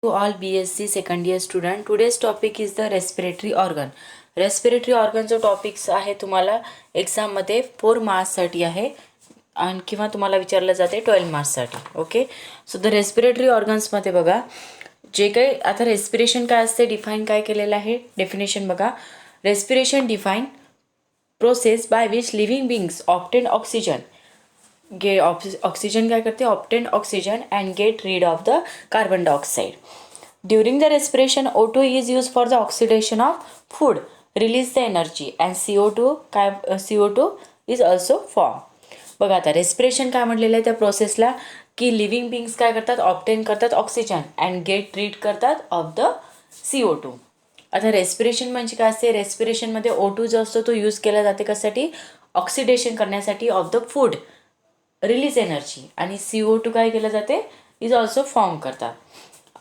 To all BSc second year student, today's topic is the respiratory organ. Respiratory organ जो topics आहे तुम्हाला एक्झाममध्ये 4 मार्क्ससाठी आहे आणि किंवा तुम्हाला विचारलं जाते 12 मार्क्ससाठी. ओके, सो द रेस्पिरेटरी ऑर्गन्समध्ये बघा जे काही आता रेस्पिरेशन काय असते डिफाईन काय केलेलं आहे. डेफिनेशन बघा, respiration define process by which living बिंग्स obtain oxygen oxygen काय करते, obtain oxygen and get rid of the carbon dioxide. During the respiration O2 is use for the oxidation of food, release the energy and CO2 is also form. बघा आता respiration काय म्हटलेलं आहे त्या प्रोसेसला की लिव्हिंग बिंग्स काय करतात, ऑब्टेन करतात ऑक्सिजन अँड गेट रीड करतात ऑफ द CO2. आता रेस्पिरेशन म्हणजे काय असते, रेस्पिरेशनमध्ये O2 जो असतो तो यूज केला जाते कशासाठी, ऑक्सिडेशन करण्यासाठी of the food, release energy, आणि CO2 काय केलं जाते, इज ऑल्सो फॉर्म करतात.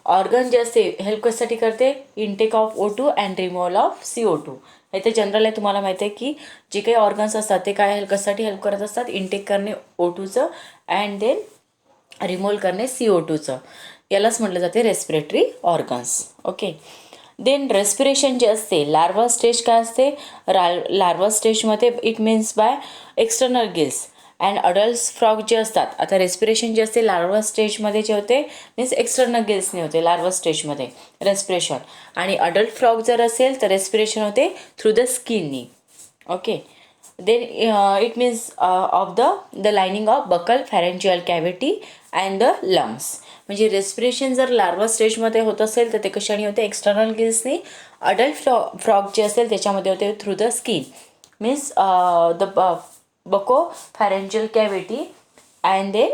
ऑर्गन जे असते हेल्प कशासाठी करते, intake of O2 and removal of CO2. हे ते जनरल आहे, तुम्हाला माहिती आहे की जे काही ऑर्गन्स असतात ते काय कशासाठी हेल्प करत असतात, इनटेक करणे O2चं अँड देन रिमूव्ह करणे CO2चं. यालाच म्हटलं जाते respiratory organs. Okay, then respiration जे असते लार्वा स्टेज काय असते, लार्वा स्टेजमध्ये it means by external gills and adult frog जे असतात. आता रेस्पिरेशन जे असते लार्वा स्टेजमध्ये जे होते मीन्स एक्सटर्नल गिल्सने होते लार्वा स्टेजमध्ये रेस्पिरेशन, आणि अडल्ट फ्रॉग जर असेल तर रेस्पिरेशन होते थ्रू द स्किननी. Okay, then it means of the lining of buccal pharyngeal cavity and the lungs. म्हणजे रेस्पिरेशन जर लार्वा स्टेजमध्ये होत असेल तर ते कशाने होते, एक्सटर्नल गिल्सनी. अडल्ट फ्रॉग जे असेल त्याच्यामध्ये होते through the skin, means the bucopharyngeal cavity and then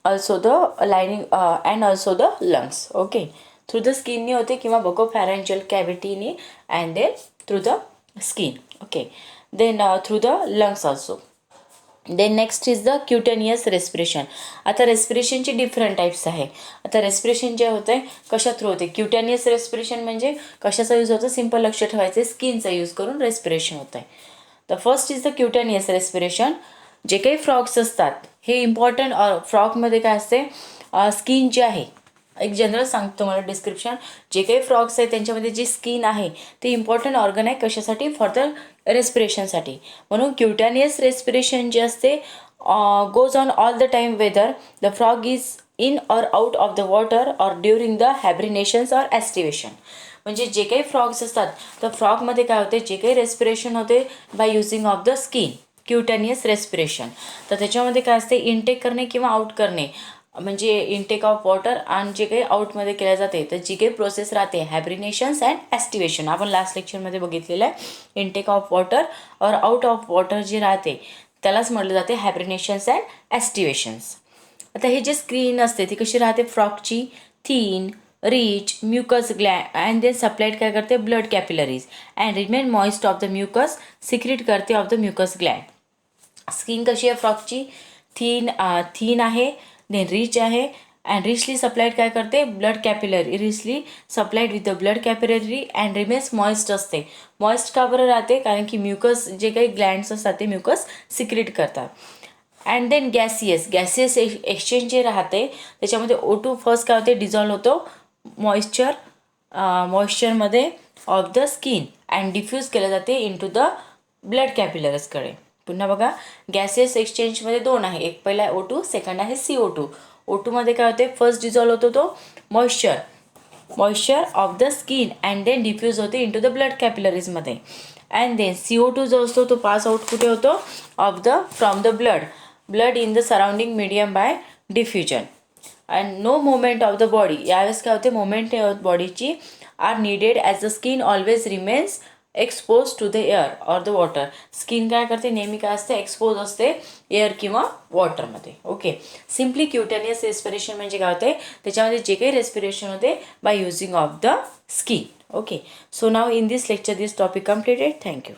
also the lining and also the lungs. Okay, through the skin ने होते किंवा bucopharyngeal cavity ने and then through the skin. Okay, then through the lungs also. Then next is the cutaneous respiration. आता रेस्पिरेशनचे different types आहे. आता respiration जे होते कशा थ्रू होते, क्युटेनियस रेस्पिरेशन म्हणजे कशाचा यूज होतो, सिंपल लक्ष ठेवायचे, स्किनचा यूज करून रेस्पिरेशन होत आहे. The first is the cutaneous respiration. जे काही फ्रॉग्स असतात हे इम्पॉर्टंट, फ्रॉगमध्ये काय असते, स्किन जे आहे, एक जनरल सांगतो तुम्हाला डिस्क्रिप्शन, जे काही फ्रॉग्स आहे त्यांच्यामध्ये जी स्किन आहे ते इम्पॉर्टंट ऑर्गन आहे कशासाठी, फॉर द रेस्पिरेशनसाठी. म्हणून क्युटेनियस रेस्पिरेशन जे असते goes on all the time whether the frog is in or out of the water or during the hibernations or aestivation. म्हणजे जे काही फ्रॉग्स असतात तर फ्रॉगमध्ये काय होते, जे काही रेस्पिरेशन होते by using of the skin, cutaneous respiration. तर त्याच्यामध्ये काय असते, इनटेक करणे किंवा आउट करणे, म्हणजे इनटेक ऑफ वॉटर आणि जे काही आउटमध्ये केल्या जाते तर जी काही प्रोसेस राहते हायब्रिनेशन्स अँड ॲस्टिवेशन. आपण लास्ट लेक्चरमध्ये बघितलेलं आहे, इनटेक ऑफ वॉटर और आउट ऑफ वॉटर जे राहते त्यालाच म्हटलं जाते हायब्रिनेशन्स अँड ॲस्टिवेशन्स. आता हे जे स्क्रीन असते ती कशी राहते, फ्रॉगची thin rich mucus gland and then supplied काय करते, blood capillaries and remain moist of the mucus, secret करते of the mucus gland. Skin कशी आहे फ्रॉगची, थीन आहे, देन रिच आहे अँड रिचली सप्लाइड काय करते, blood capillary, richly supplied with the blood capillary and remains moist असते. Moist का बरं राहते, कारण की म्युकस जे काही ग्लँड्स असतात ते म्युकस सिक्रेट करतात. अँड देन गॅसियस एक्सचेंज जे राहते त्याच्यामध्ये O2 फर्स्ट काय होते, डिझॉल्व होतो मॉइश्चरमध्ये of the skin and diffuse केलं जाते इंटू द ब्लड कॅपिलरीजकडे. पुन्हा बघा, गॅसेस एक्सचेंजमध्ये दोन आहे, एक पहिला आहे O2, सेकंड आहे CO2. O2मध्ये काय होते, फर्स्ट डिझॉल्व होतो तो moisture of the skin and then diffuse होते इंटू द ब्लड कॅपिलरीजमध्ये. अँड देन CO2 जो असतो तो पास आउट कुठे होतो, from the blood in the surrounding medium by diffusion. And no movement of the body, यावेळेस काय होते, मुवमेंट बॉडीची are needed as the skin always remains expose to the air or the water. Skin काय करते, नेहमी काय असते, expose असते एअर किंवा वॉटरमध्ये. ओके, सिम्पली क्युटेनियस रेस्पिरेशन म्हणजे काय होते, त्याच्यामध्ये जे काही रेस्पिरेशन होते by using of the skin. Okay, so now in this lecture this topic completed. Thank you.